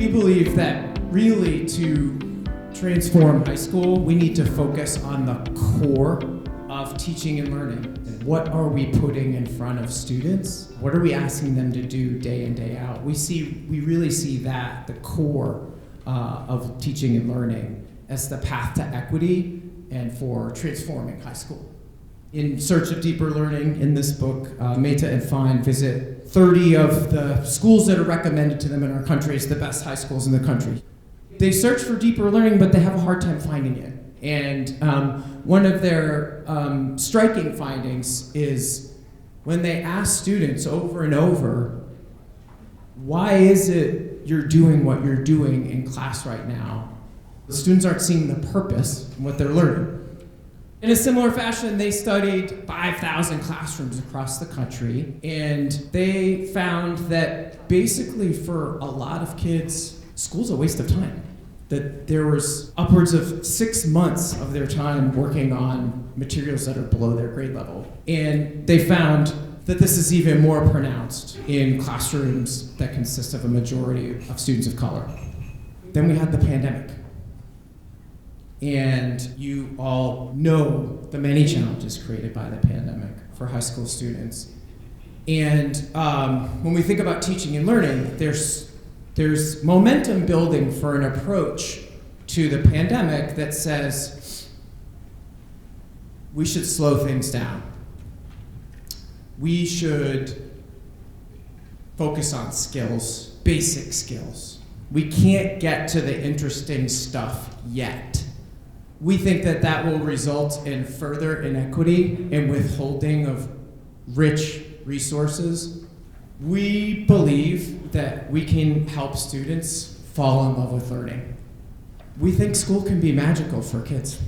We believe that really to transform high school, we need to focus on the core of teaching and learning. And what are we putting in front of students? What are we asking them to do day in, day out? We really see that, the core of teaching and learning, as the path to equity and for transforming high school. In Search of Deeper Learning, in this book, Mehta and Fine visit 30 of the schools that are recommended to them in our country as the best high schools in the country. They search for deeper learning, but they have a hard time finding it. And one of their striking findings is when they ask students over and over, why is it you're doing what you're doing in class right now? The students aren't seeing the purpose in what they're learning. In a similar fashion, they studied 5,000 classrooms across the country, and they found that basically for a lot of kids, school's a waste of time. That there was upwards of 6 months of their time working on materials that are below their grade level. And they found that this is even more pronounced in classrooms that consist of a majority of students of color. Then we had the pandemic. And you all know the many challenges created by the pandemic for high school students. And when we think about teaching and learning, there's momentum building for an approach to the pandemic that says we should slow things down. We should focus on skills, basic skills. We can't get to the interesting stuff yet. We think that that will result in further inequity and withholding of rich resources. We believe that we can help students fall in love with learning. We think school can be magical for kids,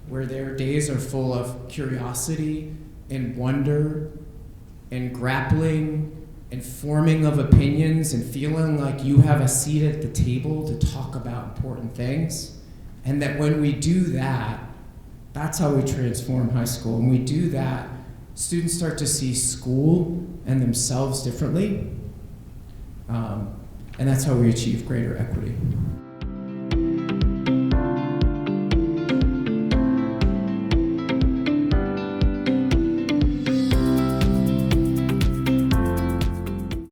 where their days are full of curiosity and wonder and grappling and forming of opinions and feeling like you have a seat at the table to talk about important things. And that when we do that, that's how we transform high school. When we do that, students start to see school and themselves differently. And that's how we achieve greater equity.